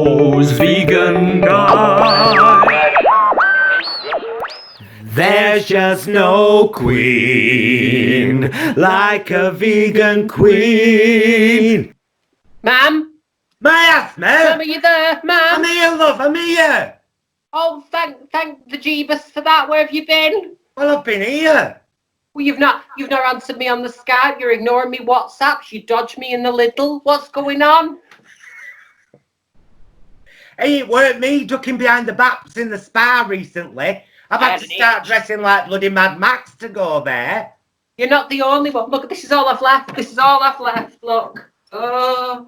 those vegan guys. There's just no queen like a vegan queen. Ma'am? Miasma? Ma'am, are you there? Ma'am? I'm here, love, I'm here. Oh, thank the Jeebus for that. Where have you been? Well, I've been here. Well, you've not answered me on the Skype. You're ignoring me WhatsApps. You dodge me in the Lidl. What's going on? Hey, it weren't me ducking behind the backs in the spa recently. I've had to start dressing like bloody Mad Max to go there. You're not the only one. Look, this is all I've left. This is all I've left. Look. Oh,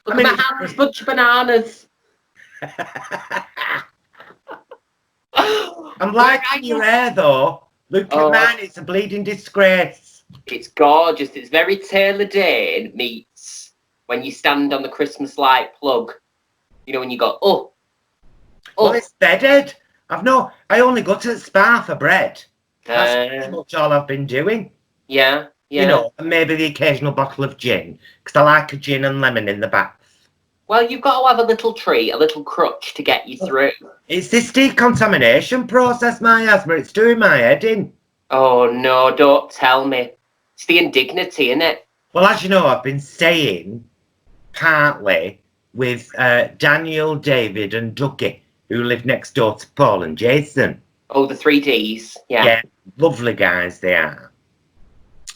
look at my hands, bunch of bananas. I'm liking your hair though. Look at mine, it's a bleeding disgrace. It's gorgeous. It's very Taylor Dane meets when you stand on the Christmas light plug. You know, when you go, oh. Well, it's bedded. I only go to the spa for bread. That's pretty much all I've been doing. Yeah. You know, and maybe the occasional bottle of gin, because I like a gin and lemon in the bath. Well, you've got to have a little treat, a little crutch to get you through. It's this decontamination process, Miasma. It's doing my head in. Oh, no, don't tell me. It's the indignity, isn't it? Well, as you know, I've been staying partly with Daniel, David and Dougie, who live next door to Paul and Jason. Oh, the 3Ds, yeah. Yeah, lovely guys they are.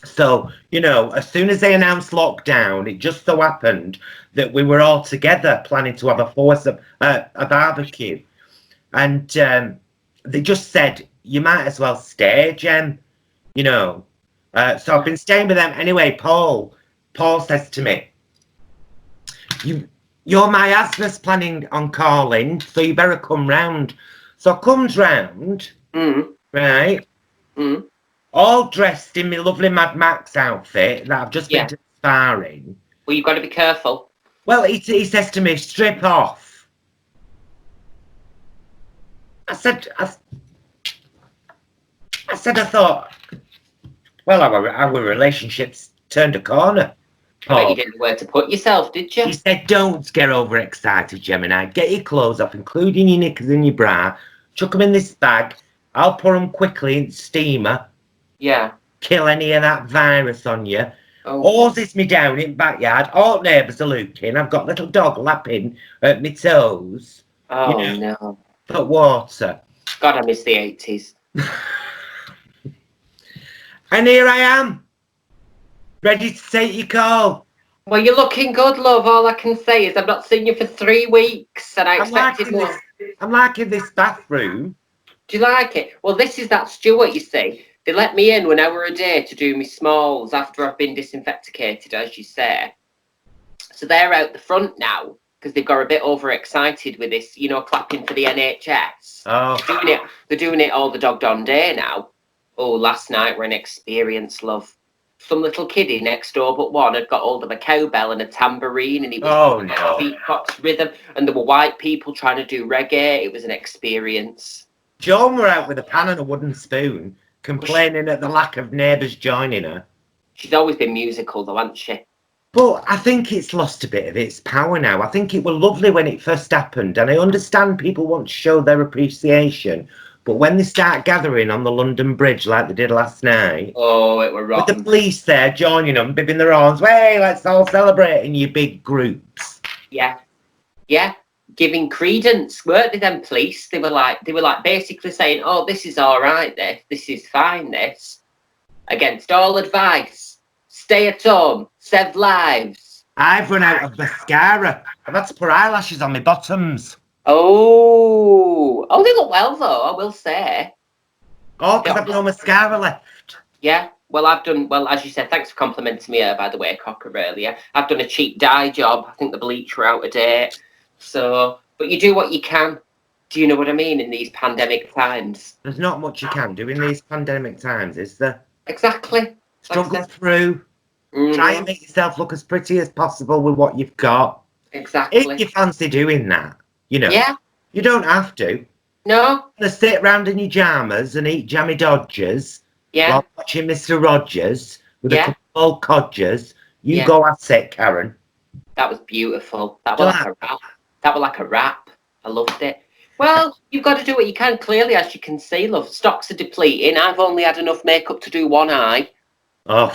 So, you know, as soon as they announced lockdown, it just so happened that we were all together planning to have a barbecue. And they just said, you might as well stay, Jem. You know. So I've been staying with them. Anyway, Paul says to me, your miasma's planning on calling, so you better come round. So I comes round, right? All dressed in my lovely Mad Max outfit that I've just been to the spa in. Well, you've got to be careful. Well, he says to me, strip off. I thought, well, our relationship's turned a corner. I bet you didn't know where to put yourself, did you? He said, don't get overexcited, Gemini. Get your clothes off, including your knickers and your bra. Chuck them in this bag. I'll put them quickly in the steamer. Yeah. Kill any of that virus on you. Oh. Horses me down in backyard. All neighbours are looking. I've got little dog lapping at my toes. Oh, no. But water. God, I miss the 80s. And here I am. Ready to take your call. Well, you're looking good, love. All I can say is I've not seen you for 3 weeks, and I expected more. I'm liking this bathroom. Do you like it? Well, this is that Stuart, you see. They let me in 1 hour a day to do me smalls after I've been disinfecticated, as you say. So they're out the front now because they've got a bit overexcited with this, you know, clapping for the NHS. Oh. They're doing it all the doggone day now. Oh, last night were an experience, love. Some little kiddie next door but one had got hold of a cowbell and a tambourine, and he was beatbox rhythm, and there were white people trying to do reggae. It was an experience. Joan were out with a pan and a wooden spoon, complaining at the lack of neighbours joining her. She's always been musical though, hasn't she? But I think it's lost a bit of its power now. I think it was lovely when it first happened, and I understand people want to show their appreciation. But when they start gathering on the London Bridge like they did last night... Oh, it were rotten. With the police there joining them, bibbing their arms, hey, let's all celebrate in your big groups. Yeah. Yeah. Giving credence, weren't they, them police? They were like basically saying, oh, this is all right, this is fine, this. Against all advice. Stay at home. Save lives. I've run out of mascara. I've had to put eyelashes on my bottoms. Oh, they look well though, I will say. Oh, because I've no mascara left. Yeah, well, as you said, thanks for complimenting me, by the way, Cocker, earlier. I've done a cheap dye job. I think the bleach were out of date. So, but you do what you can. Do you know what I mean, in these pandemic times? There's not much you can do in these pandemic times, is there? Exactly. Struggle through. Try and make yourself look as pretty as possible with what you've got. Exactly. If you fancy doing that. You know, you don't have to. No. Just sit around in your jammers and eat jammy dodgers while watching Mr. Rogers with a couple of old codgers. You go at it, Karen. That was beautiful. That was That was like a rap. I loved it. Well, you've got to do what you can, clearly, as you can see, love. Stocks are depleting. I've only had enough makeup to do one eye. Oh,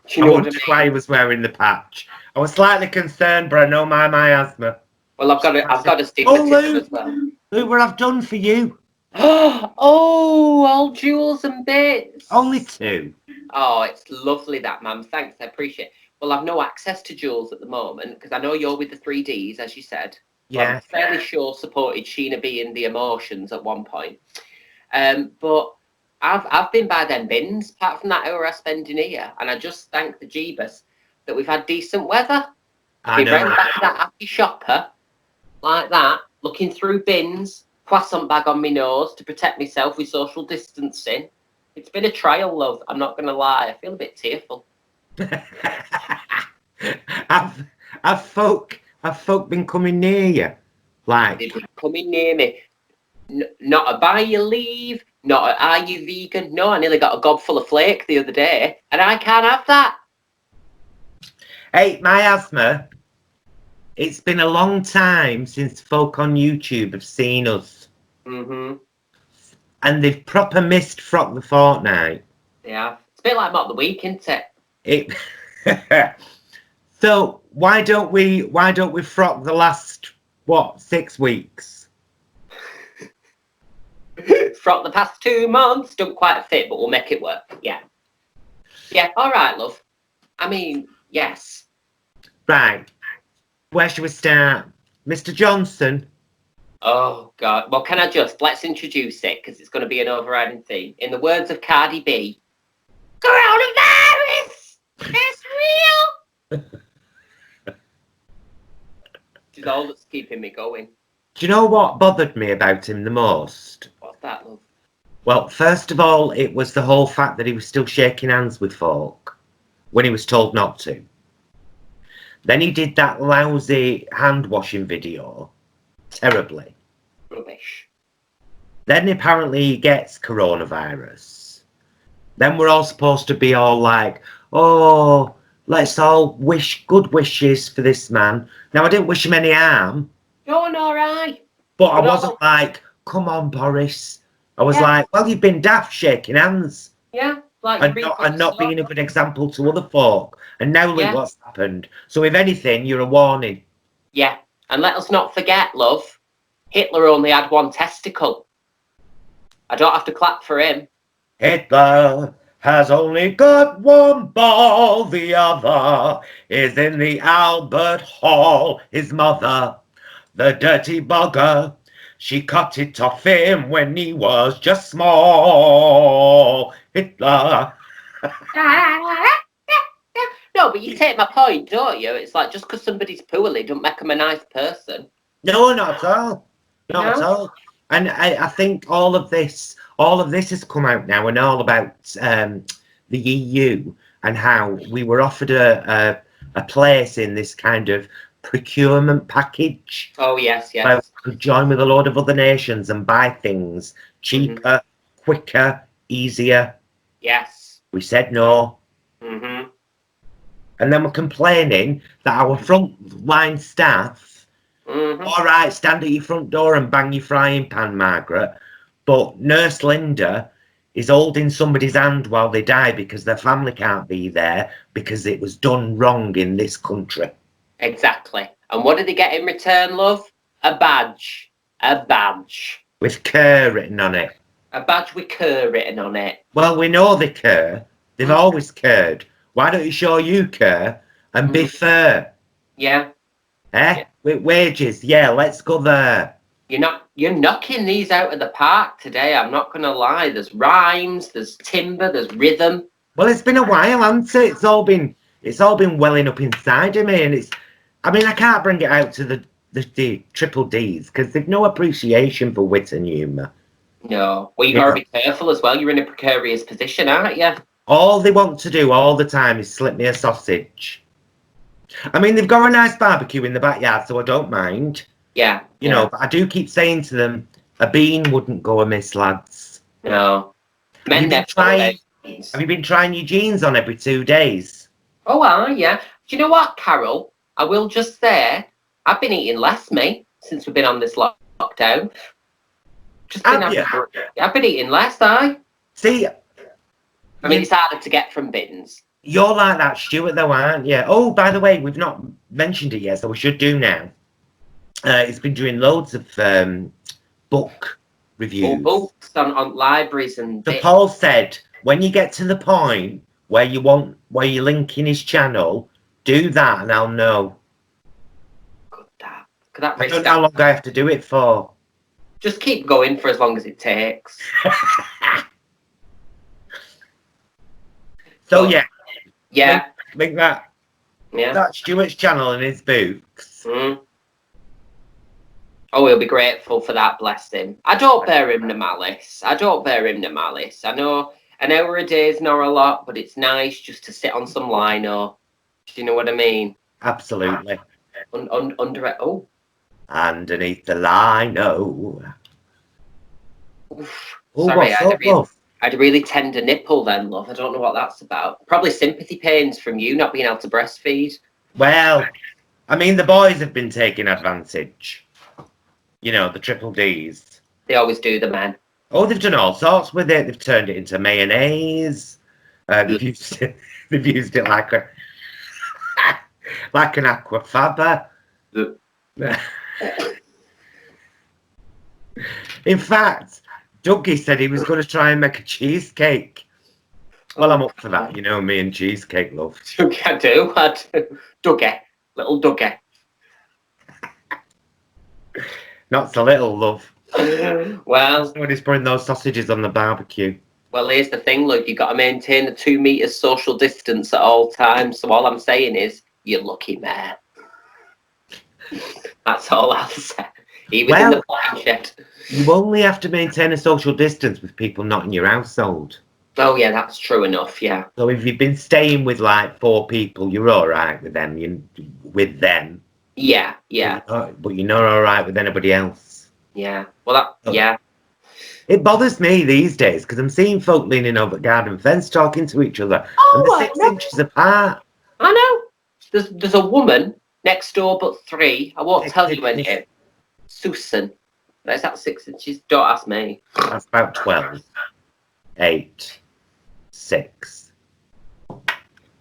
do you know what I wondered mean? why he was wearing the patch. I was slightly concerned, but I know my miasma. Well, I've got a stigmatism as well. Look what I've done for you. Oh, all jewels and bits. Only 2. Oh, it's lovely that, ma'am. Thanks, I appreciate it. Well, I've no access to jewels at the moment because I know you're with the 3Ds, as you said. Yeah. I'm fairly sure supported Sheena being the emotions at one point. But I've been by them bins, apart from that hour I spend in here, and I just thank the Jeebus that we've had decent weather. I know. Round back to that happy shopper, like that, looking through bins, croissant bag on my nose to protect myself with social distancing. It's been a trial, love. I'm not going to lie. I feel a bit tearful. Have folk been coming near you? Like, They've been coming near me. Not a buy you leave, not a are you vegan. No, I nearly got a gob full of flake the other day, and I can't have that. Hey, miasma, it's been a long time since folk on YouTube have seen us. Mm-hmm. And they've proper missed Frock the Fortnight. Yeah. It's a bit like Mock the Week, isn't it? So why don't we frock the last 6 weeks? Frock the past 2 months, don't quite fit, but we'll make it work. Yeah. Yeah, all right, love. I mean, yes. Right. Where should we start? Mr. Johnson? Oh, God. Well, let's introduce it, because it's going to be an overriding theme. In the words of Cardi B, coronavirus! It's real! Which is all that's keeping me going. Do you know what bothered me about him the most? What's that, love? Well, first of all, it was the whole fact that he was still shaking hands with folk when he was told not to. Then he did that lousy hand-washing video. Terribly. Rubbish. Then apparently he gets coronavirus. Then we're all supposed to be all like, oh, let's all wish good wishes for this man. Now, I didn't wish him any harm. You're all right. But I wasn't like, come on, Boris. I was like, well, you've been daft shaking hands. Yeah. Like and not being a good example to other folk. And now look what's happened. So if anything, you're a warning. Yeah. And let us not forget, love, Hitler only had one testicle. I don't have to clap for him. Hitler has only got one ball. The other is in the Albert Hall. His mother, the dirty bugger, she cut it off him when he was just small. Hitler. No, but you take my point, don't you? It's like just because somebody's poorly don't make them a nice person. No, not at all. Not at all. And I think all of this has come out now, and all about the EU and how we were offered a place in this kind of procurement package. Oh, yes. Where we could join with a load of other nations and buy things cheaper, quicker, easier. Yes. We said no. Mm-hmm. And then we're complaining that our frontline staff, all right, stand at your front door and bang your frying pan, Margaret, but Nurse Linda is holding somebody's hand while they die because their family can't be there because it was done wrong in this country. Exactly. And what did they get in return, love? A badge. A badge. With care written on it. A badge with care written on it. Well, we know they care. They've always cared. Why don't you show you care and be fair? Yeah. Yeah. With wages, let's go there. You're knocking these out of the park today, I'm not gonna lie. There's rhymes, there's timber, there's rhythm. Well, it's been a while, hasn't it? It's all been welling up inside of me, and I can't bring it out to the triple Ds because they've no appreciation for wit and humour. No. Well, you gotta be careful as well. You're in a precarious position, aren't you? All they want to do all the time is slip me a sausage. I mean, they've got a nice barbecue in the backyard, so I don't mind. Yeah. You know, but I do keep saying to them, a bean wouldn't go amiss, lads. No. Have you been trying your jeans on every 2 days? Oh, yeah. Do you know what, Carol? I will just say, I've been eating less, me, since we've been on this lockdown. Just been I've been eating less, See, I mean, it's harder to get from bins. You're like that, Stuart, though, aren't you? Oh, by the way, we've not mentioned it yet, so we should do now. It's been doing loads of book reviews. Books on libraries and. So Paul said, when you get to the point where you're linking his channel, do that, and I'll know. Could that I don't know how long I have to do it for. Just keep going for as long as it takes. So yeah, link that. Yeah, that's Stuart's channel and his books. Mm. Oh, he'll be grateful for that. Bless him. I don't bear him the malice. I know an hour a day is not a lot, but it's nice just to sit on some lino. Do you know what I mean? Absolutely. Under it. Oh. Underneath the lino. Sorry, I had a really tender nipple then, love. I don't know what that's about. Probably sympathy pains from you not being able to breastfeed. Well, I mean, the boys have been taking advantage. You know, the triple Ds. They always do, the men. Oh, they've done all sorts with it. They've turned it into mayonnaise. They've used it like a like an aquafaba. In fact, Dougie said he was going to try and make a cheesecake. Well, I'm up for that. You know me and cheesecake, love. I do. Dougie. Little Dougie. Not so little, love. Well, somebody's putting those sausages on the barbecue. Well, here's the thing, look. You've got to maintain the 2 meters social distance at all times. So all I'm saying is, you're lucky, man. That's all I'll say. He was in the potting shed. You only have to maintain a social distance with people not in your household. Oh, yeah, that's true enough, yeah. So if you've been staying with like 4 people, you're all right with them. Yeah. But you're not all right with anybody else. Yeah. Well, yeah. It bothers me these days because I'm seeing folk leaning over the garden fence talking to each other. And they're 6 inches apart. I know. There's a woman next door but 3. I won't tell you any. Susan. Is that 6 inches? Don't ask me. That's about 12. 8. 6.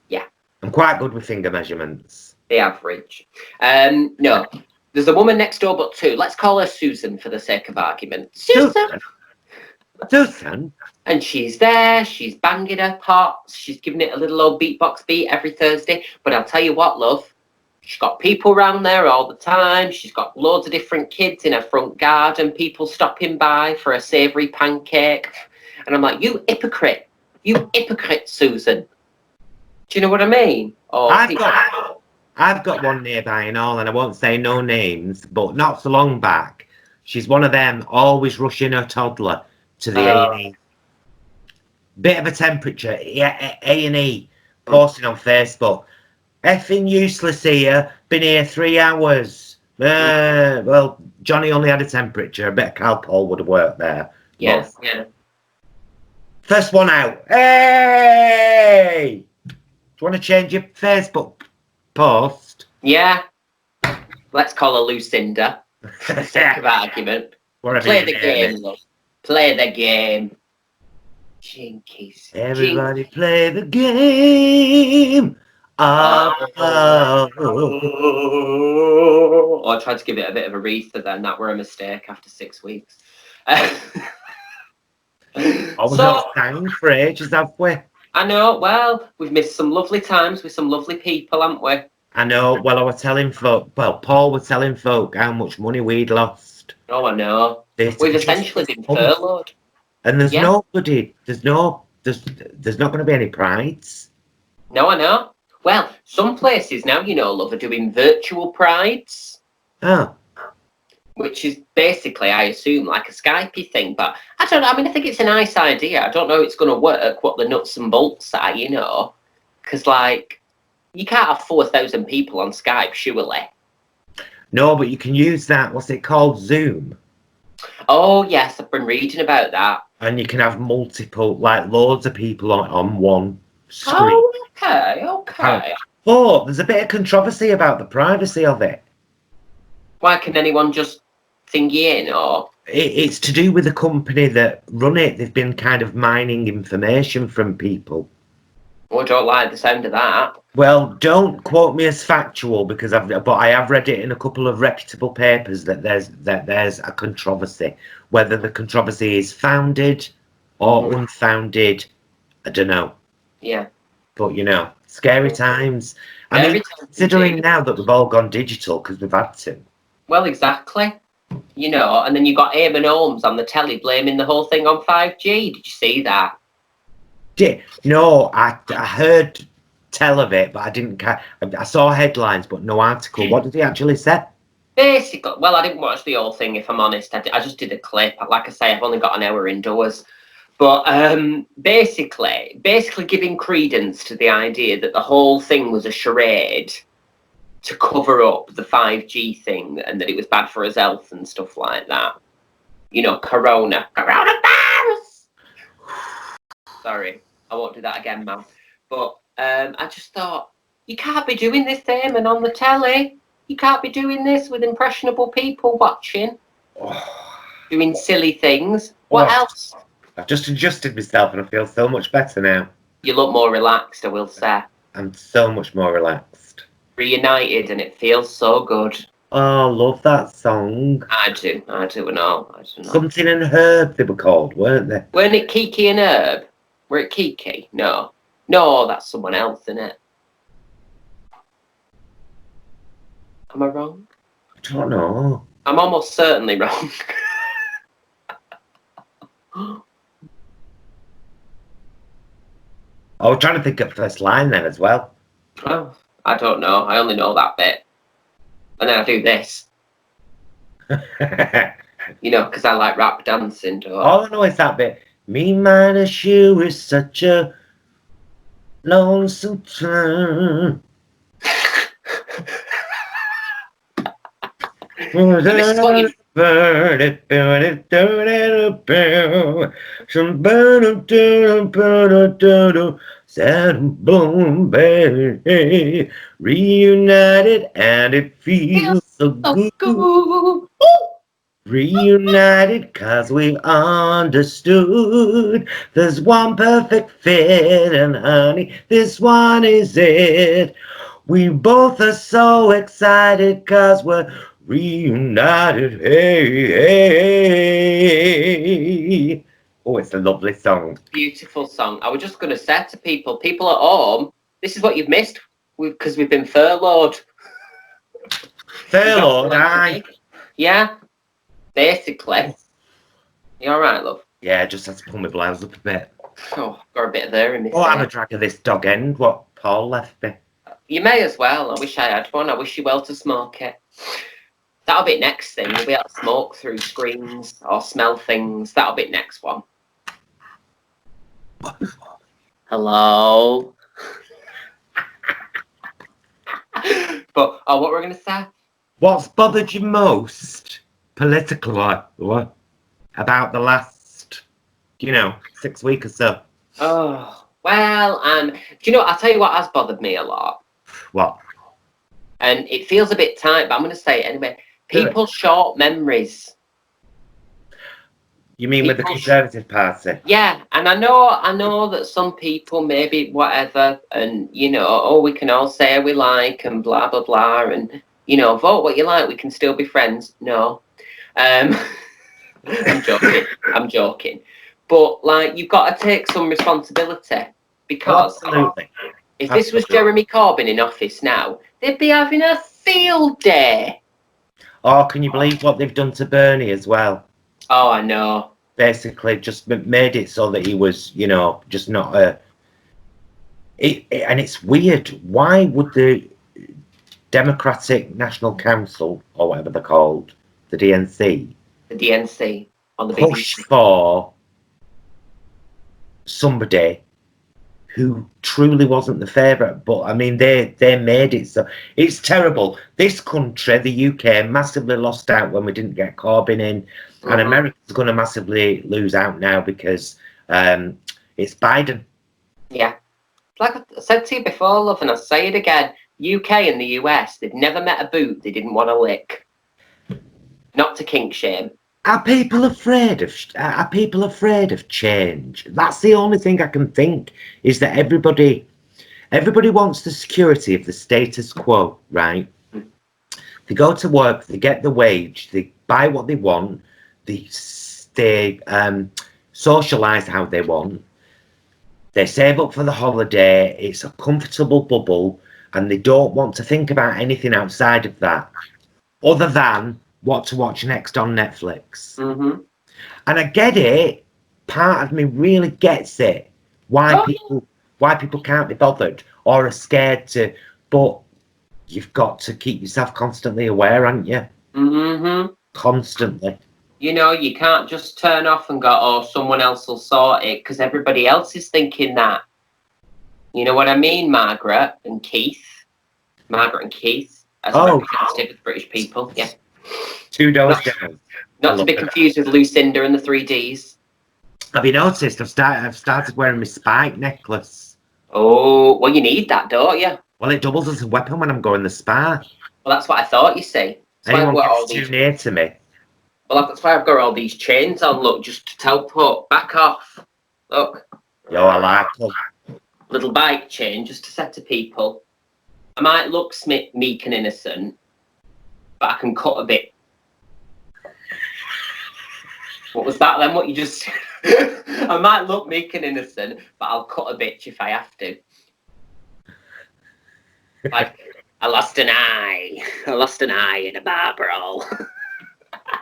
Yeah. I'm quite good with finger measurements. The average. No. There's a woman next door but 2. Let's call her Susan for the sake of argument. Susan. And she's there. She's banging her pots. She's giving it a little old beatbox beat every Thursday. But I'll tell you what, love. She's got people around there all the time. She's got loads of different kids in her front garden. People stopping by for a savoury pancake. And I'm like, you hypocrite. You hypocrite, Susan. Do you know what I mean? Or I've got one nearby and all, and I won't say no names, but not so long back, she's one of them always rushing her toddler to the A&E. Bit of a temperature, A&E, posting on Facebook. Effing useless here, been here 3 hours. Well, Johnny only had a temperature. I bet Calpol would have worked there. Yes, yeah. First one out. Hey! Do you want to change your Facebook post? Yeah. Let's call her Lucinda. For the sake of argument. Play the game, love. Play the game. Jinkies. Everybody play the game. I tried to give it a bit of a reefer then. That were a mistake after 6 weeks. I was not sang for ages, have we? I know. Well, we've missed some lovely times with some lovely people, haven't we? I know. Well, I was telling folk. Well, Paul was telling folk how much money we'd lost. Oh, I know. We've essentially been furloughed. And there's nobody. There's not going to be any prides. No, I know. Well, some places now, you know, love, are doing virtual prides. Oh. Which is basically, I assume, like a Skype thing. But I don't know. I mean, I think it's a nice idea. I don't know if it's going to work, what the nuts and bolts are, you know. Because, like, you can't have 4,000 people on Skype, surely. No, but you can use that, what's it called, Zoom. Oh, yes, I've been reading about that. And you can have multiple, like, loads of people on one screen. Oh, okay. But there's a bit of controversy about the privacy of it. Why can anyone just thingy in, or? It's to do with the company that run it. They've been kind of mining information from people. Oh, I don't like the sound of that. Well, don't quote me as factual because I have read it in a couple of reputable papers that there's a controversy. Whether the controversy is founded or unfounded, I don't know. Yeah. But you know, scary times. I Scary mean, times considering indeed. now that we've all gone digital because we've had to. Well, exactly. You know, and then you got Eamon Holmes on the telly blaming the whole thing on 5G. Did you see that? No, I heard tell of it, but I didn't. I saw headlines, but no article. What did he actually say? Basically, well, I didn't watch the whole thing, if I'm honest. I just did a clip. Like I say, I've only got an hour indoors. But basically giving credence to the idea that the whole thing was a charade to cover up the 5G thing and that it was bad for his health and stuff like that. You know, coronavirus. Sorry, I won't do that again, man. But I just thought, you can't be doing this, Eamon, on the telly. You can't be doing this with impressionable people watching, doing silly things. What else? I've just adjusted myself and I feel so much better now. You look more relaxed, I will say. I'm so much more relaxed. Reunited, and it feels so good. Oh, love that song. I do and all. I do know. Something and Herb they were called, weren't they? Weren't it Kiki and Herb? Were it Kiki? No, that's someone else, isn't it? Am I wrong? I don't know. I'm almost certainly wrong. I was trying to think of first line then as well. Oh, I don't know. I only know that bit. And then I do this. You know, because I like rap dancing. All I know is that bit. Me minus you is such a lonesome time. Burn it, burn it, burn it, burn it, sad boom, baby, reunited and it feels so good. Reunited cause we understood there's one perfect fit and honey, this one is it. We both are so excited cause we're reunited, hey, hey. Oh, it's a lovely song. Beautiful song. I was just going to say to people at home, this is what you've missed because we've been furloughed. Furloughed, aye. Yeah, basically. You all right, love? Yeah, just had to pull my blouse up a bit. Oh, got a bit there in me. Oh, I'm a drag of this dog end, what Paul left me. You may as well. I wish I had one. I wish you well to smoke it. That'll be next thing. You'll be able to smoke through screens or smell things. That'll be next one. Hello. But what we're gonna say? What's bothered you most politically about the last, 6 weeks or so? Oh well, do you know? I'll tell you what has bothered me a lot. What? And it feels a bit tight, but I'm gonna say it anyway. People's short memories. You mean with the Conservative Party? Yeah, and I know that some people maybe whatever, and we can all say we like and blah blah blah, and vote what you like. We can still be friends. No, I'm joking. But you've got to take some responsibility because if this was Jeremy Corbyn in office now, they'd be having a field day. Oh, can you believe what they've done to Bernie as well? Oh, I know. Basically, just made it so that he was, just not a. And it's weird. Why would the Democratic National Council, or whatever they're called, the DNC, on the push for somebody who truly wasn't the favourite? But I mean, they made it so it's terrible. This country, the UK, massively lost out when we didn't get Corbyn in, and America's going to massively lose out now because it's Biden. Yeah, like I said to you before, love, and I'll say it again. UK and the US, they've never met a boot they didn't want to lick. Not to kink shame. Are people afraid of change? That's the only thing I can think, is that everybody wants the security of the status quo, right? They go to work, they get the wage, they buy what they want, they socialise how they want, they save up for the holiday, it's a comfortable bubble, and they don't want to think about anything outside of that, other than what to watch next on Netflix. Mm-hmm. And I get it. Part of me really gets it. Why people can't be bothered or are scared to, but you've got to keep yourself constantly aware, haven't you? Mm-hmm. Constantly. You know, you can't just turn off and go, oh, someone else will sort it, because everybody else is thinking that. You know what I mean, Margaret and Keith? Margaret and Keith, as a representative of British people, yeah. 2 doors down. Not to be confused with Lucinda and the 3Ds. Have you noticed I've started wearing my spike necklace? Oh, well, you need that, don't you? Well, it doubles as a weapon when I'm going to the spa. Well, that's what I thought, you see. Anyone gets too near to me. Well, that's why I've got all these chains on, look, just to teleport. Back off. Look. Yo, I like them. Little bike chain, just to say to people, I might look meek and innocent, but I can cut a bit. What was that then? What you just said? I might look meek and innocent, but I'll cut a bitch if I have to. Like, I lost an eye. I lost an eye in a bar brawl.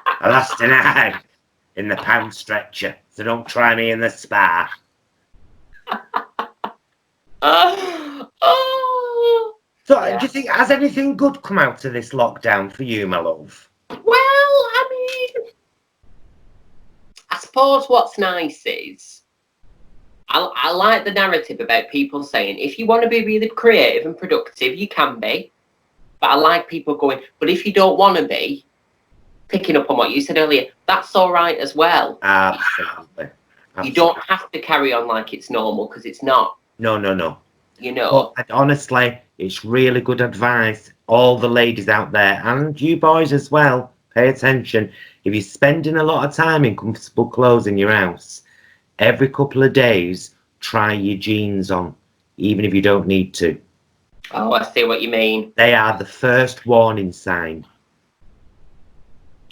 I lost an eye in the pound stretcher, so don't try me in the spa. So, do you think, has anything good come out of this lockdown for you, my love? Well, I mean, I suppose what's nice is I like the narrative about people saying, if you want to be really creative and productive, you can be. But I like people going, but if you don't want to be, picking up on what you said earlier, that's all right as well. Absolutely. You don't have to carry on like it's normal, because it's not. No. You know. But honestly, it's really good advice. All the ladies out there, and you boys as well, pay attention. If you're spending a lot of time in comfortable clothes in your house, every couple of days, try your jeans on, even if you don't need to. Oh, I see what you mean. They are the first warning sign.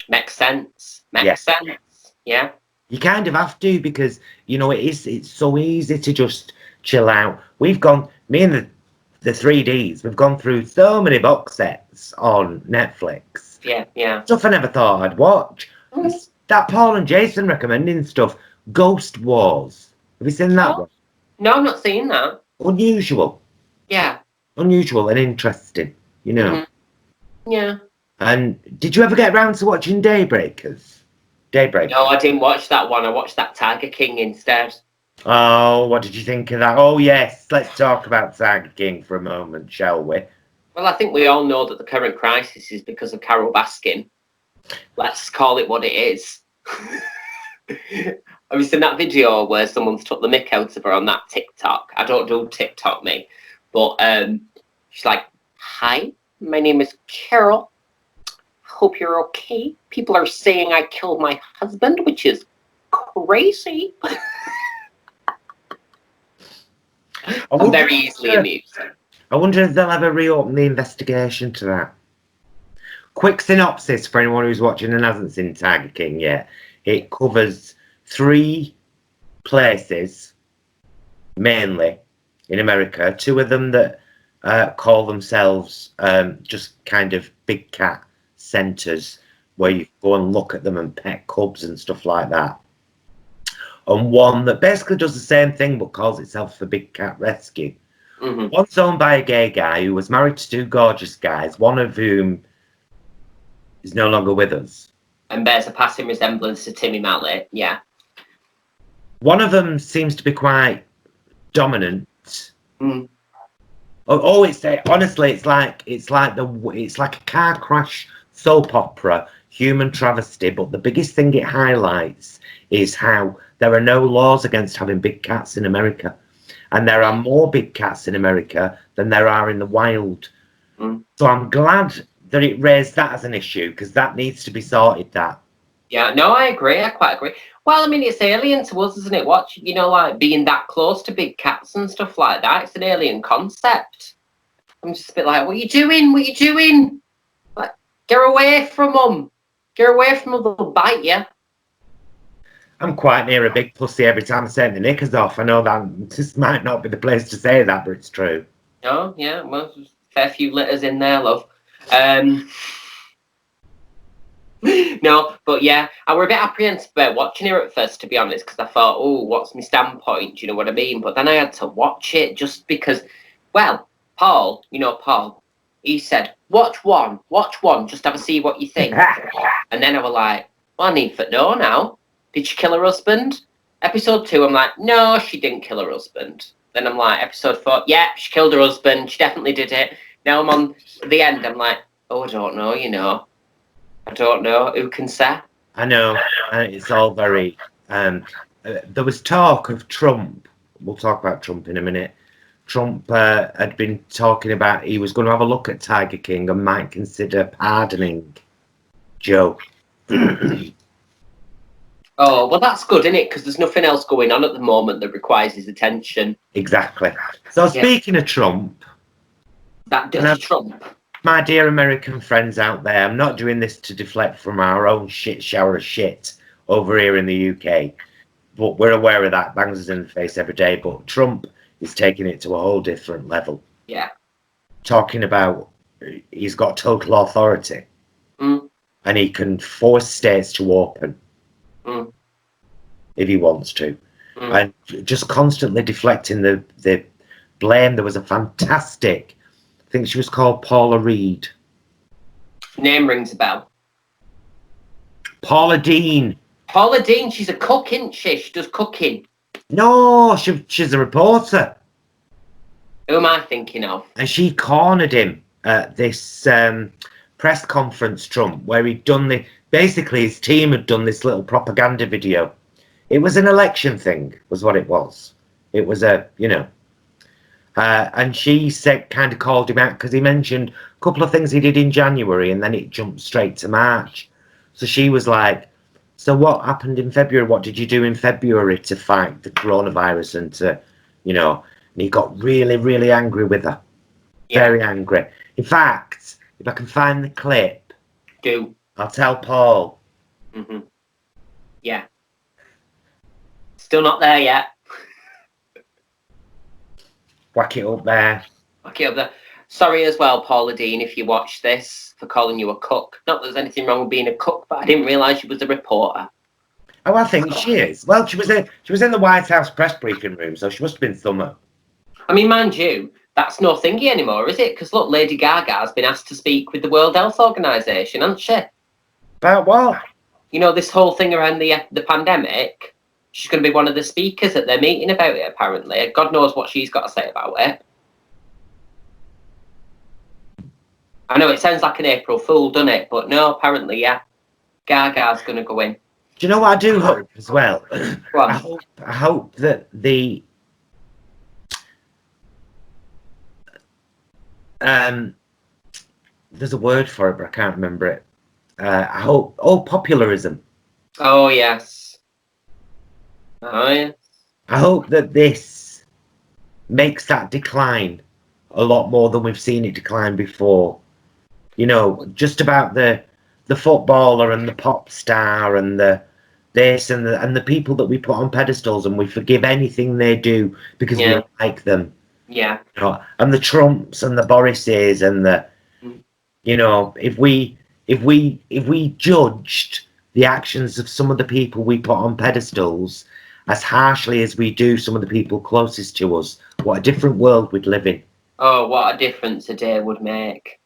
Makes sense. Makes sense. Yeah. You kind of have to, because, you know, it's so easy to just chill out. We've gone, me and the 3Ds, we've gone through so many box sets on Netflix. Yeah. Stuff I never thought I'd watch. It's that Paul and Jason recommending stuff. Ghost Wars. Have you seen that one? No, I'm not seeing that. Unusual. Yeah. Unusual and interesting, you know. Mm-hmm. Yeah. And did you ever get around to watching Daybreakers? No, I didn't watch that one. I watched that Tiger King instead. Oh, what did you think of that? Oh, yes. Let's talk about Tiger King for a moment, shall we? Well, I think we all know that the current crisis is because of Carol Baskin. Let's call it what it is. Have you seen that video where someone's took the mick out of her on that TikTok? I don't do TikTok, me. But she's like, hi, my name is Carol. Hope you're okay. People are saying I killed my husband, which is crazy. I'm very easily amused. I wonder if they'll ever reopen the investigation to that. Quick synopsis for anyone who's watching and hasn't seen Tiger King yet. It covers 3 places, mainly in America. 2 of them that call themselves just kind of big cat centres, where you go and look at them and pet cubs and stuff like that. And 1 that basically does the same thing but calls itself the Big Cat Rescue. Mm-hmm. One's owned by a gay guy who was married to 2 gorgeous guys, one of whom is no longer with us. And bears a passing resemblance to Timmy Mallet, yeah. One of them seems to be quite dominant. Mm. Honestly, it's like a car crash soap opera, human travesty. But the biggest thing it highlights is how there are no laws against having big cats in America, and there are more big cats in America than there are in the wild. Mm. So I'm glad that it raised that as an issue, because that needs to be sorted, that. Yeah, no, I agree. I quite agree. Well, I mean, it's alien to us, isn't it? Watch, you know, like being that close to big cats and stuff like that. It's an alien concept. I'm just a bit like, what are you doing? What are you doing? Like, get away from them. Get away from them, they'll bite you. I'm quite near a big pussy every time I take the knickers off. I know that this might not be the place to say that, but it's true. Oh, yeah, well, there's a fair few litters in there, love. No, but yeah, I were a bit apprehensive about watching it at first, to be honest, because I thought, oh, what's my standpoint? Do you know what I mean? But then I had to watch it just because, well, Paul, you know Paul, he said, watch one, just have a see what you think. And then I was like, well, I need to know now. Did she kill her husband? Episode 2, I'm like, no, she didn't kill her husband. Then I'm like, episode 4, yeah, she killed her husband. She definitely did it. Now I'm on the end. I'm like, oh, I don't know, you know. I don't know. Who can say? I know. It's all very... there was talk of Trump. We'll talk about Trump in a minute. Trump had been talking about he was going to have a look at Tiger King and might consider pardoning Joe. Oh, well, that's good, isn't it? Because there's nothing else going on at the moment that requires his attention. Exactly. So speaking of Trump... That does Trump. My dear American friends out there, I'm not doing this to deflect from our own shit shower of shit over here in the UK. But we're aware of that. Bangs us in the face every day. But Trump is taking it to a whole different level. Yeah. Talking about he's got total authority. And he can force states to open. If he wants to. And just constantly deflecting the blame. There was a fantastic... I think she was called Paula Reed. Name rings a bell. Paula Dean. Paula Dean, she's a cook, isn't she? She does cooking. No, she's a reporter. Who am I thinking of? And she cornered him at this press conference, Trump, where he'd done basically his team had done this little propaganda video. It was an election thing, was what it was. It was a, you know... and she said, kind of called him out because he mentioned a couple of things he did in January and then it jumped straight to March. So she was like, so what happened in February? What did you do in February to fight the coronavirus and to, you know, and he got really, really angry with her. Yeah. Very angry. In fact, if I can find the clip, I'll tell Paul. Yeah. Still not there yet. Whack it up there. Whack it up there. Sorry as well, Paula Dean, if you watch this, for calling you a cook. Not that there's anything wrong with being a cook, but I didn't realise she was a reporter. Oh, I think she is. Well, she was in the White House press briefing room, so she must have been somewhere. I mean, mind you, that's no thingy anymore, is it? Because look, Lady Gaga's been asked to speak with the World Health Organization, hasn't she? About what? You know, this whole thing around the pandemic. She's going to be one of the speakers at their meeting about it, apparently. God knows what she's got to say about it. I know it sounds like an April Fool, doesn't it? But no, apparently, yeah. Gaga's going to go in. Do you know what I do hope as well? What? I hope that the... there's a word for it, but I can't remember it. I hope... Oh, popularism. Oh, yes. Oh, yes. I hope that this makes that decline a lot more than we've seen it decline before. You know, just about the footballer and the pop star and the this and the people that we put on pedestals and we forgive anything they do because we like them. Yeah. You know, and the Trumps and the Borises and the, you know, if we judged the actions of some of the people we put on pedestals as harshly as we do some of the people closest to us, what a different world we'd live in. Oh, what a difference a day would make.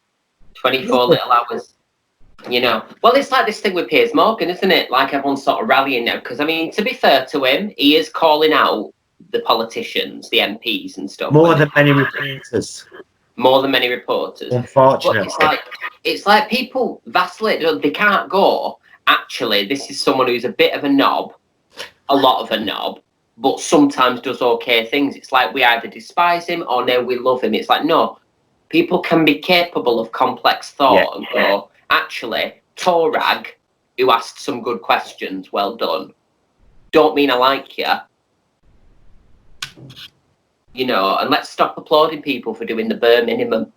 24 little hours. You know, well, it's like this thing with Piers Morgan, isn't it? Like everyone's sort of rallying now. Because, I mean, to be fair to him, he is calling out the politicians, the MPs and stuff. More than many reporters. More than many reporters. Unfortunately. But it's like people vacillate. They can't go, actually, this is someone who's a bit of a knob, a lot of a knob, but sometimes does okay things. It's like we either despise him or no, we love him. It's like, no, People can be capable of complex thought and go, actually, Torag, who asked some good questions, well done. Don't mean I like you. You know, and let's stop applauding people for doing the bare minimum.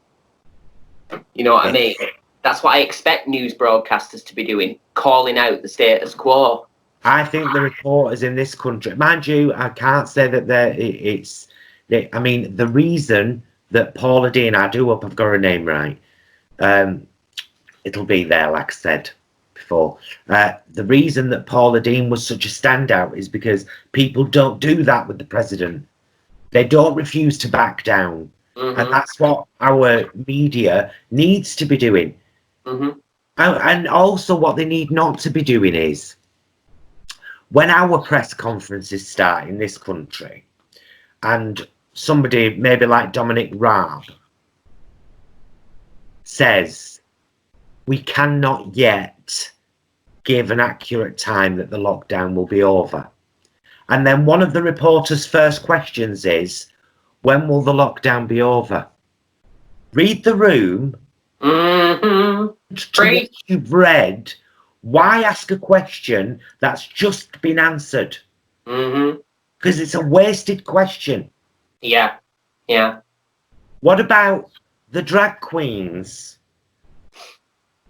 You know what I mean? That's what I expect news broadcasters to be doing, calling out the status quo. I think the reporters in this country, mind you, I can't say that I mean, the reason that Paula Dean, I do hope I've got her name right, it'll be there, like I said before. The reason that Paula Dean was such a standout is because people don't do that with the president. They don't refuse to back down. And that's what our media needs to be doing. And also what they need not to be doing is, when our press conferences start in this country, and somebody maybe like Dominic Raab says, we cannot yet give an accurate time that the lockdown will be over. And then one of the reporters' first questions is, when will the lockdown be over? Read the room. To what you've read. Why ask a question that's just been answered? Because it's a wasted question. Yeah. What about the drag queens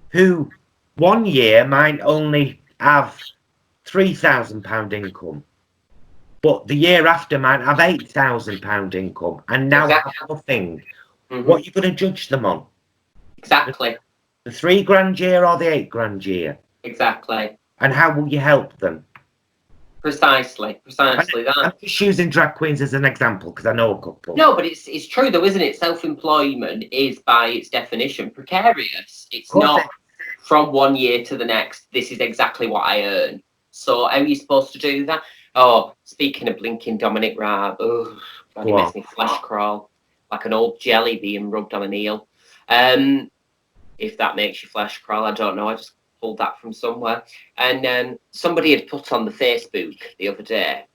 who 1 year might only have £3,000 income, but the year after might have £8,000 income, and now have nothing? What are you going to judge them on? Exactly. The 3 grand year or the 8 grand year? Exactly. And how will you help them? Precisely that. I'm just using drag queens as an example because I know a couple. No, but it's true though, isn't it? Self-employment is by its definition precarious. It's not from 1 year to the next, this is exactly what I earn. So how are you supposed to do that? Oh, speaking of blinking Dominic Raab, oh, God, he makes me flesh crawl like an old jelly being rubbed on an eel. If that makes you flesh crawl, I don't know. I just pulled that from somewhere. And somebody had put on the Facebook the other day,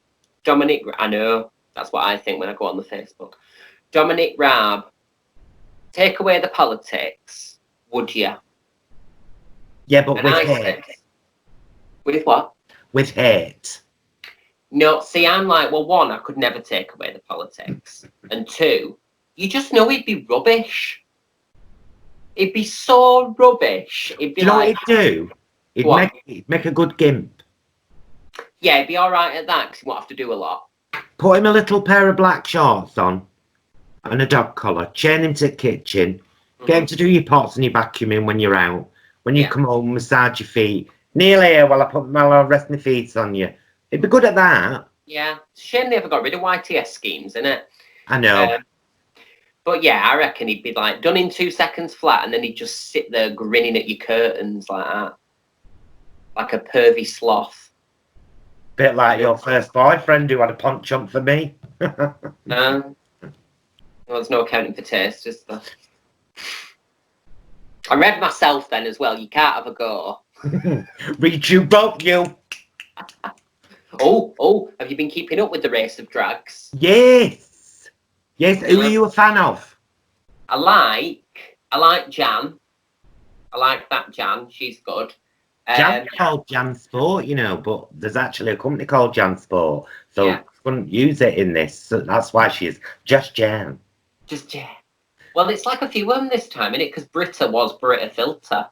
Dominic, I know, that's what I think when I go on the Facebook. Dominic Raab, take away the politics, would you? Yeah, but with hate. With what? With hate. No, see, I'm like, well, 1, I could never take away the politics. And 2, you just know it'd be rubbish. It'd be so rubbish. It'd be, do you know what it'd do? It'd make a good gimp. Yeah, it'd be all right at that because he won't have to do a lot. Put him a little pair of black shorts on and a dog collar. Chain him to the kitchen. Get him to do your pots and your vacuuming when you're out. When you come home, massage your feet. Kneel here while I put my rest my feet on you. It'd be good at that. Yeah. It's a shame they ever got rid of YTS schemes, isn't it? I know. But yeah, I reckon he'd be like done in 2 seconds flat, and then he'd just sit there grinning at your curtains like that. Like a pervy sloth. Bit like your first boyfriend who had a punch up for me. Well, there's no accounting for taste, just the... I read myself then as well. You can't have a go. Read you broke you. Oh, have you been keeping up with the race of drags? Yes. Who are you a fan of? I like Jan. I like that Jan. She's good. Jan's called Jan Sport, you know, but there's actually a company called Jan Sport, so I couldn't use it in this. So that's why she's just Jan. Just Jan. Well, it's like a few of them this time, isn't it? Because Britta was Britta Filter.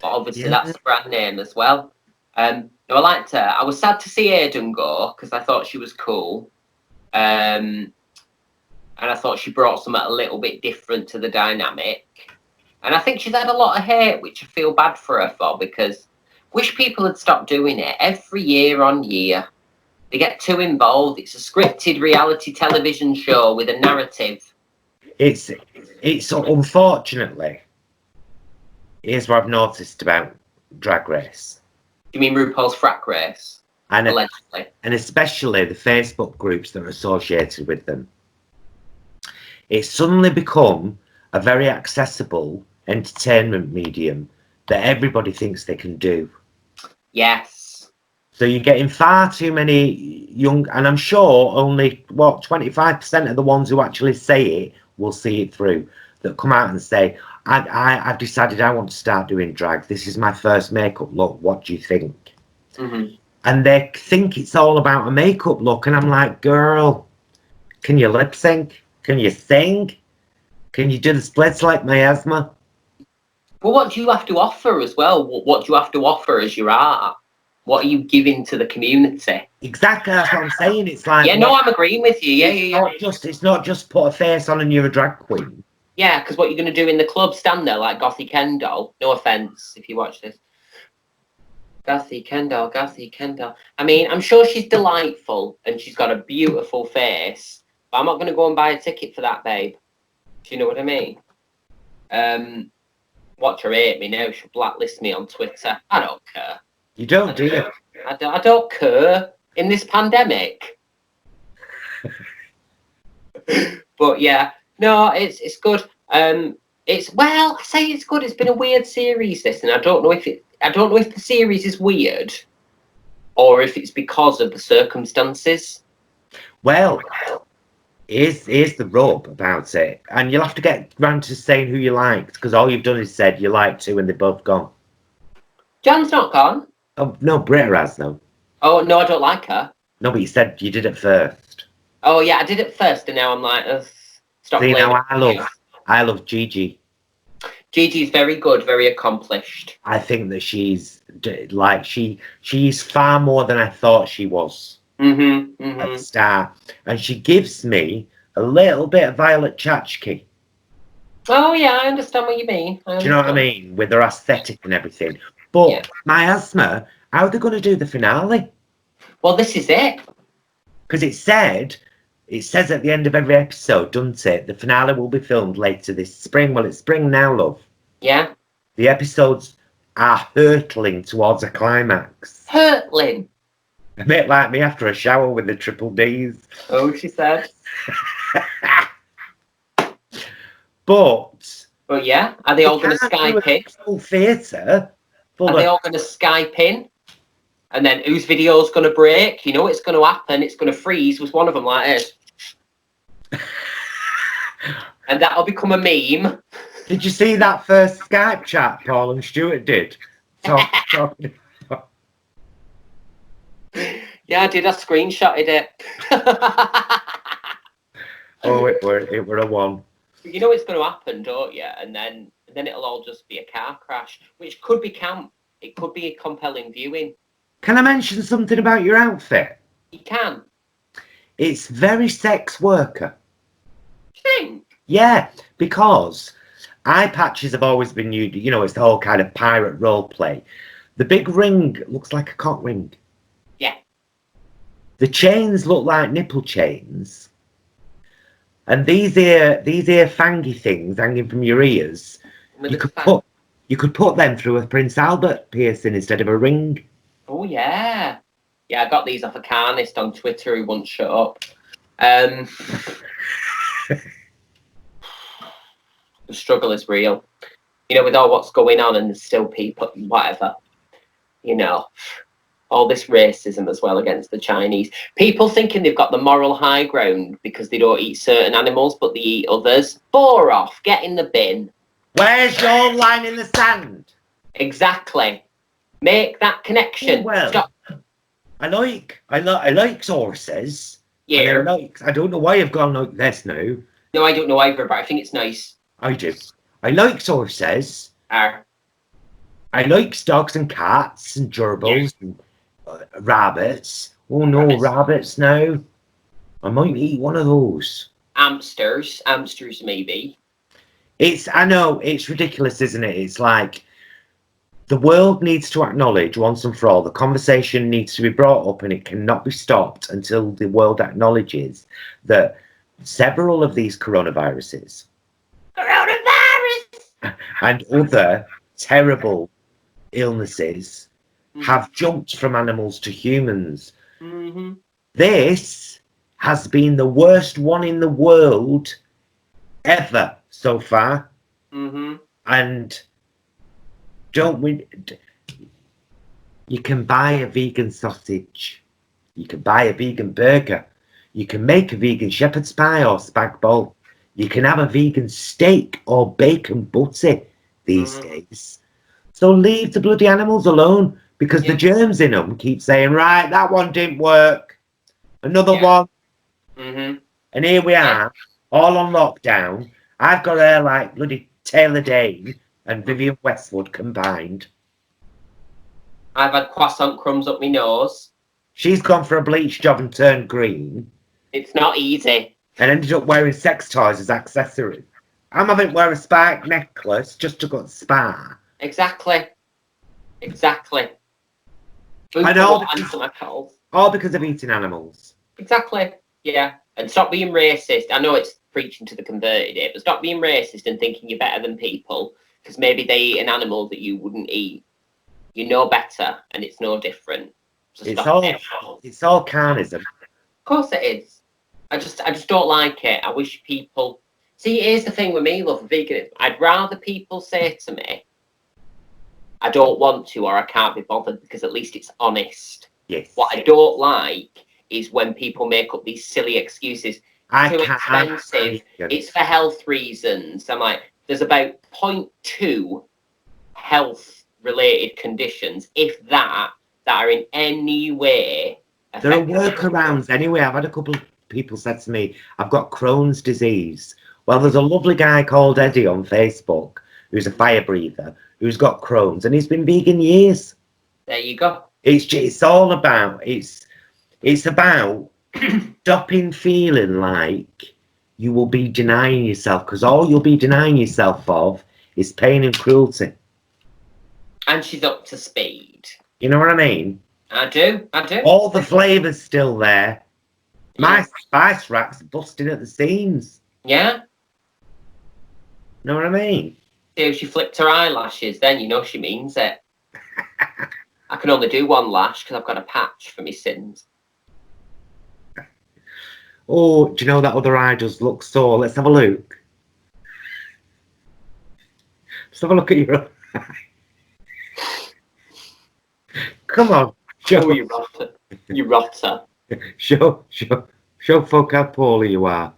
But obviously that's the brand name as well. No, I liked her. I was sad to see Aidan go because I thought she was cool. And I thought she brought something a little bit different to the dynamic. And I think she's had a lot of hate, which I feel bad for her for, because wish people had stopped doing it every year on year. They get too involved. It's a scripted reality television show with a narrative. It's unfortunately, here's what I've noticed about Drag Race. You mean RuPaul's Frack Race? Allegedly. And especially the Facebook groups that are associated with them. It's suddenly become a very accessible entertainment medium that everybody thinks they can do. Yes. So you're getting far too many young, and I'm sure only, 25% of the ones who actually say it will see it through. that come out and say, I've decided I want to start doing drag. This is my first makeup look. What do you think? Mm-hmm. And they think it's all about a makeup look. And I'm like, girl, can you lip sync? Can you sing? Can you do the splits like Miasma? Well, what do you have to offer as well? What do you have to offer as your art? What are you giving to the community? Exactly, that's what I'm saying. It's like, yeah, no, I'm agreeing with you. Yeah. It's not just put a face on and you're a drag queen. Yeah, because what you're going to do in the club, stand there like Gothy Kendall. No offense if you watch this. Gothy Kendall. I mean, I'm sure she's delightful and she's got a beautiful face, but I'm not going to go and buy a ticket for that, babe. Do you know what I mean? Watch her hate me now. She'll blacklist me on Twitter. I don't care. You don't, do you? I don't care in this pandemic. But yeah, no, it's good. I say it's good. It's been a weird series, this, and I don't know if the series is weird or if it's because of the circumstances. Well, here's the rub about it, and you'll have to get round to saying who you liked, because all you've done is said you liked two and they're both gone. Jan's not gone. Oh no, Britta has though. Oh no, I don't like her. No, but you said you did it first. Oh yeah, I did it first, and now I'm like, stop. See, now I love Gigi. Gigi's very good, very accomplished. I think that she's far more than I thought she was at the start, and she gives me a little bit of Violet Chachki. Oh yeah, I understand what you mean. Do you know what I mean? With her aesthetic and everything. But yeah. Miasma, how are they going to do the finale? Well, this is it. Because it says at the end of every episode, doesn't it? The finale will be filmed later this spring. Well, it's spring now, love. Yeah. The episodes are hurtling towards a climax. Hurtling? A bit like me after a shower with the triple Ds. Oh, she said. But yeah, are they all going to Skype in? Full theatre. Are they all going to Skype in? And then whose video's going to break? You know it's going to happen. It's going to freeze. Was one of them like this? And that'll become a meme. Did you see that first Skype chat Paul and Stuart did? Talking about... Yeah, I did. I screenshotted it. Oh, it were a one. You know it's going to happen, don't you? And then it'll all just be a car crash, which could be camp. It could be a compelling viewing. Can I mention something about your outfit? You can. It's very sex worker. You think? Yeah, because eye patches have always been used. You know, it's the whole kind of pirate role play. The big ring looks like a cock ring. Yeah. The chains look like nipple chains. And these here fangy things hanging from your ears, you could put them through a Prince Albert piercing instead of a ring. Oh yeah. Yeah, I got these off a carnist on Twitter who won't shut up. The struggle is real. You know, with all what's going on and there's still people, whatever. You know, all this racism as well against the Chinese. People thinking they've got the moral high ground because they don't eat certain animals, but they eat others. Bore off. Get in the bin. Where's your line in the sand? Exactly. Make that connection. Well, stop. I like horses. Yeah. I don't know why you've gone like this now. No, I don't know either, but I think it's nice. I do. I like horses. I like dogs and cats and gerbils and rabbits. Oh no, rabbits now. I might eat one of those. Hamsters maybe. I know, it's ridiculous, isn't it? It's like the world needs to acknowledge once and for all, the conversation needs to be brought up and it cannot be stopped until the world acknowledges that several of these coronaviruses and other terrible illnesses have jumped from animals to humans. Mm-hmm. This has been the worst one in the world ever so far. Mm-hmm. And you can buy a vegan sausage, you can buy a vegan burger, you can make a vegan shepherd's pie or spag bowl, You can have a vegan steak or bacon butty these days. So leave the bloody animals alone, because the germs in them keep saying, right, that one didn't work. Another one. And here we are, all on lockdown. I've got hair like bloody Taylor Dane and Vivienne Westwood combined. I've had croissant crumbs up my nose. She's gone for a bleach job and turned green. It's not easy. And ended up wearing sex toys as accessories. I'm having to wear a spike necklace just to go to spa. Exactly. And all because of eating animals. Exactly. Yeah. And stop being racist. I know it's preaching to the converted here, but stop being racist and thinking you're better than people because maybe they eat an animal that you wouldn't eat. You know better, and it's no different. So it's all carnism. Of course it is. I just don't like it. I wish people... See, here's the thing with me, love, veganism. I'd rather people say to me, I don't want to or I can't be bothered, because at least it's honest. Yes. What I don't like is when people make up these silly excuses. Too expensive. It's for health reasons. I'm like, there's about 0.2 health-related conditions, if that are in any way There are workarounds anyway. I've had a couple of people said to me, I've got Crohn's disease. Well, there's a lovely guy called Eddie on Facebook who's a fire breather who's got Crohn's, and he's been vegan years. There you go. It's all about it's about stopping feeling like you will be denying yourself, because all you'll be denying yourself of is pain and cruelty. And she's up to speed. You know what I mean? I do. All the flavour's still there. My spice rack's busting at the seams. Yeah. Know what I mean? If she flicked her eyelashes, then you know she means it. I can only do one lash because I've got a patch for my sins. Oh, do you know that other eye does look sore? Let's have a look. Let's have a look at your eye. Come on. Show you rotter. You rotter. Show folk how poorly you are.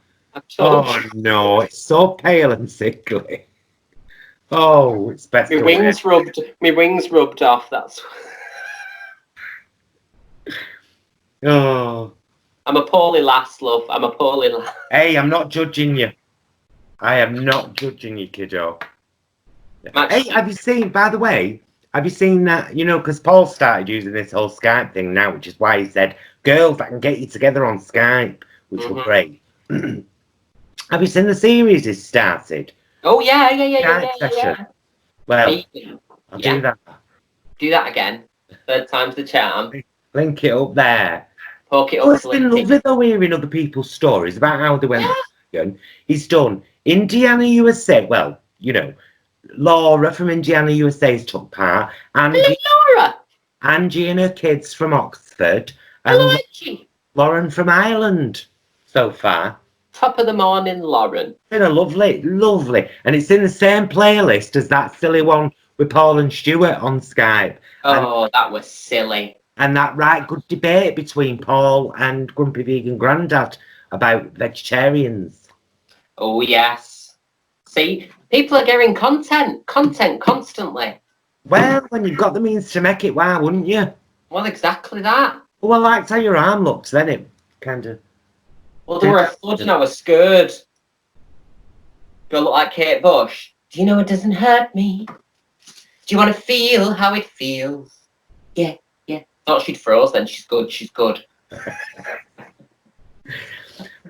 Oh no, it's so pale and sickly. Oh, it's better. My wings rubbed off. That's. Oh. I'm a poorly lass, love. I'm a poorly lass. Hey, I'm not judging you. I am not judging you, kiddo. Hey, have you seen? By the way, have you seen that? You know, because Paul started using this whole Skype thing now, which is why he said, "Girls, I can get you together on Skype," which was great. Have you seen the series he started? Oh yeah. Well, I'll do that. Do that again. Third time's the charm. Link it up there. Poke it up. It's been lovely though hearing other people's stories about how they went. He's done Indiana, USA. Well, you know, Laura from Indiana, USA has took part. Laura. Angie and her kids from Oxford. And Lauren from Ireland so far. Top of the morning, Lauren. Been a lovely. And it's in the same playlist as that silly one with Paul and Stuart on Skype. Oh, that was silly. And that right good debate between Paul and Grumpy Vegan Grandad about vegetarians. Oh, yes. See, people are getting content constantly. Well, when you've got the means to make it, why wouldn't you? Well, exactly that. Well, I liked how your arm looks, then it kind of... Well, they were a flood and I was scared. Do I look like Kate Bush? Do you know it doesn't hurt me? Do you want to feel how it feels? Yeah. Thought she'd froze then. She's good. I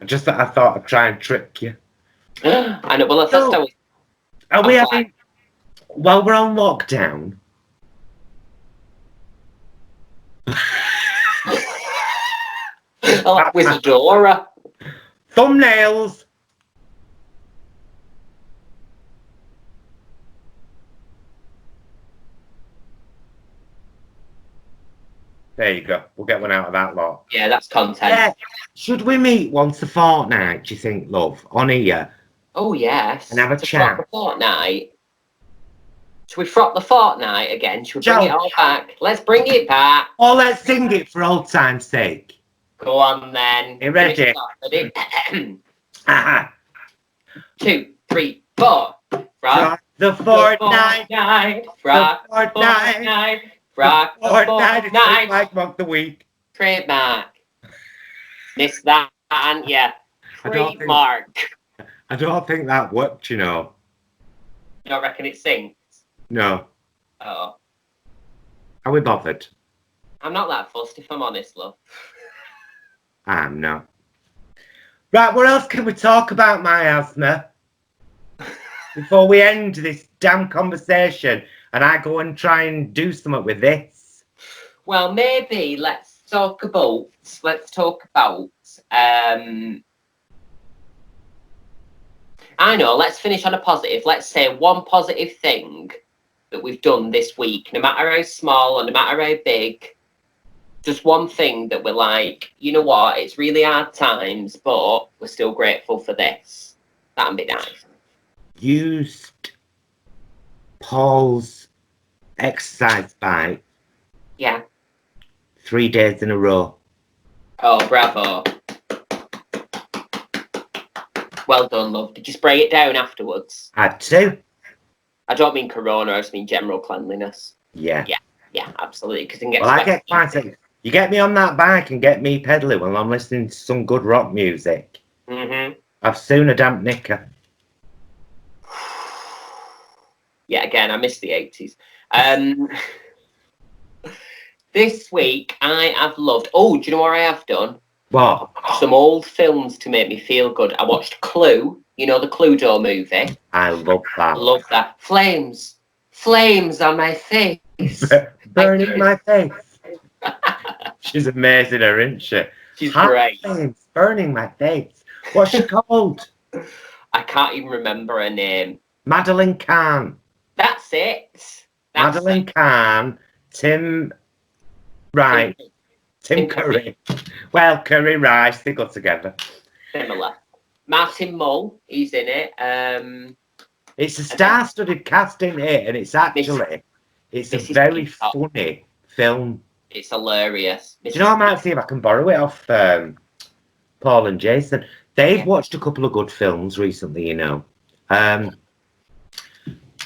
thought I'd try and trick you. I know, well, that's how are we having... While we're on lockdown... I like Wizardora. Thumbnails! There you go. We'll get one out of that lot. Yeah, that's content. Yeah. Should we meet once a fortnight, do you think, love? On here? Oh, yes. And have a chat. The fortnight. Should we frop the fortnight again? Should we bring it all back? Let's bring it back. Oh, let's sing it for old time's sake. Go on, then. You ready? 2, 3, 4. Rock the fortnight. Rock the Fortnite. Rock the Fortnite. fortnight. Like Rock the Week. Trademark. Missed that, and yeah. Trademark. I don't think that worked, you know. You don't reckon it sings? No. Oh. Are we bothered? I'm not that fussed, if I'm honest, love. I'm not. Right, what else can we talk about, Miasma? Before we end this damn conversation and I go and try and do something with this. Well, maybe let's talk about I know, let's finish on a positive. Let's say one positive thing that we've done this week, no matter how small or no matter how big. Just one thing that we're like, you know what, it's really hard times, but we're still grateful for this. That'd be nice. Used Paul's exercise bike. Yeah. 3 days in a row. Oh, bravo. Well done, love. Did you spray it down afterwards? Had to. I don't mean corona, I just mean general cleanliness. Yeah. Yeah, absolutely. Because you can get I get quite. You get me on that bike and get me pedaling while I'm listening to some good rock music. I've soon a damp knicker. Yeah, again, I miss the 80s. This week, I have loved... Oh, do you know what I have done? What? Some old films to make me feel good. I watched Clue. You know the Cluedo movie? I love that. Love that. Flames. Flames on my face. Burning my face. She's amazing, isn't she? She's great. Flames burning my face. What's she called? I can't even remember her name. Madeline Kahn. That's it. Madeline Kahn. Tim Curry. Well, Curry Rice, they go together. Similar. Martin Mull, he's in it. It's a star-studded cast in it, and it's actually it's a very funny film. It's hilarious. Do you know, I might see if I can borrow it off Paul and Jason. They've watched a couple of good films recently, you know.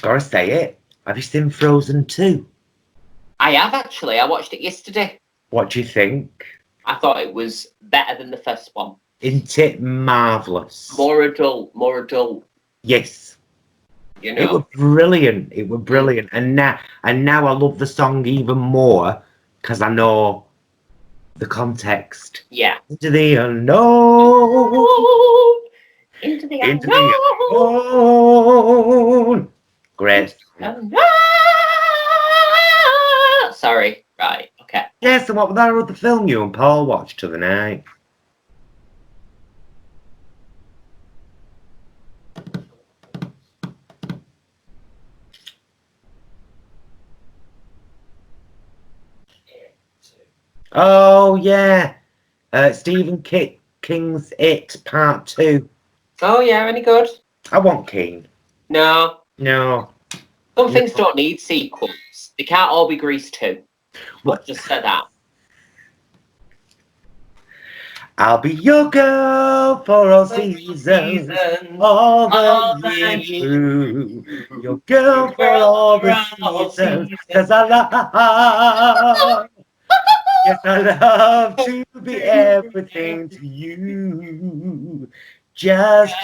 Gotta say it. Have you seen Frozen 2? I have, actually. I watched it yesterday. What do you think? I thought it was better than the first one. Isn't it marvellous? More adult. Yes. You know. It was brilliant. It was brilliant. And now I love the song even more because I know the context. Yeah. Into the unknown. Into the unknown. Great. Sorry. Right. Okay. Yes, and what was that other film you and Paul watched the other night? Oh, yeah. Stephen King's It Part 2. Oh, yeah. Any good? I want King. No. Some things don't need sequels. They can't all be Grease 2. What? Just said that. I'll be your girl for all seasons, all the year through. Your girl for all the seasons, 'cause I love. Yes, I love to be everything to you. Just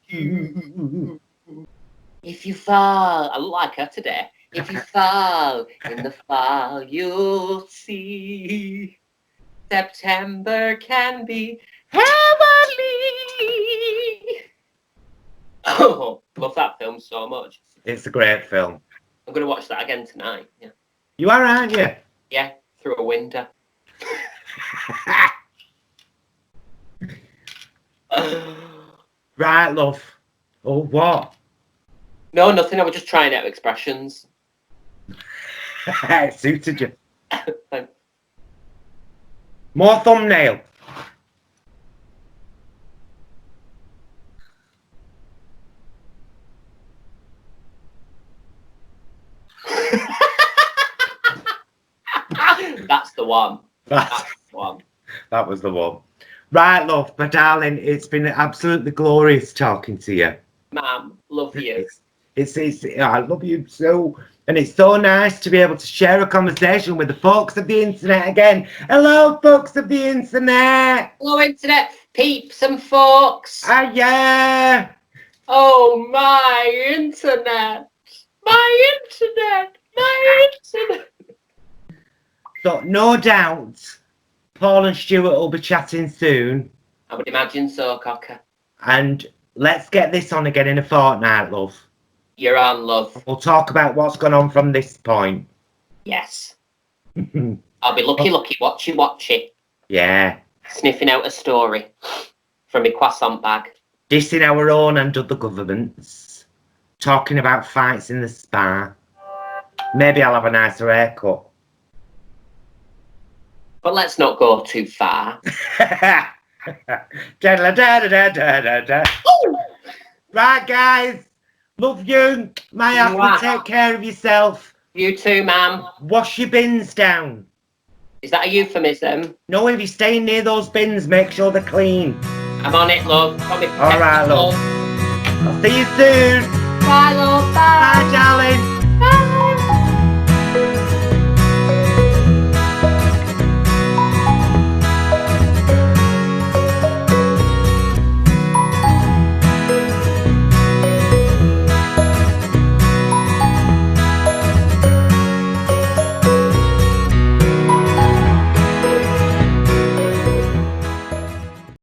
you. If you fall, I look like her today. If you fall in the fall, you'll see. September can be heavenly. Oh, love that film so much. It's a great film. I'm going to watch that again tonight. Yeah. You are, aren't you? Yeah, through a window. Right, love. Oh, what? No, nothing. I was just trying out expressions. It suited you. More thumbnail. That's the one. That's the one. That was the one. Right, love, my darling, it's been absolutely glorious talking to you. ma'am. Love you. I love you too. And it's so nice to be able to share a conversation with the folks of the internet again. Hello, folks of the internet. Hello, internet peeps and folks. Ah, yeah. Oh, my internet. My internet. My internet. So, no doubt, Paul and Stuart will be chatting soon. I would imagine so, Cocker. And let's get this on again in a fortnight, love. You're on, love. We'll talk about what's gone on from this point. Yes. I'll be lucky, watch it. Yeah. Sniffing out a story from my croissant bag. Dissing our own and other governments. Talking about fights in the spa. Maybe I'll have a nicer haircut. But let's not go too far. Right, guys. Love you. Maya, take care of yourself. You too, ma'am. Wash your bins down. Is that a euphemism? No, if you're staying near those bins, make sure they're clean. I'm on it, love. All right, love. I'll see you soon. Bye, love. Bye. Bye,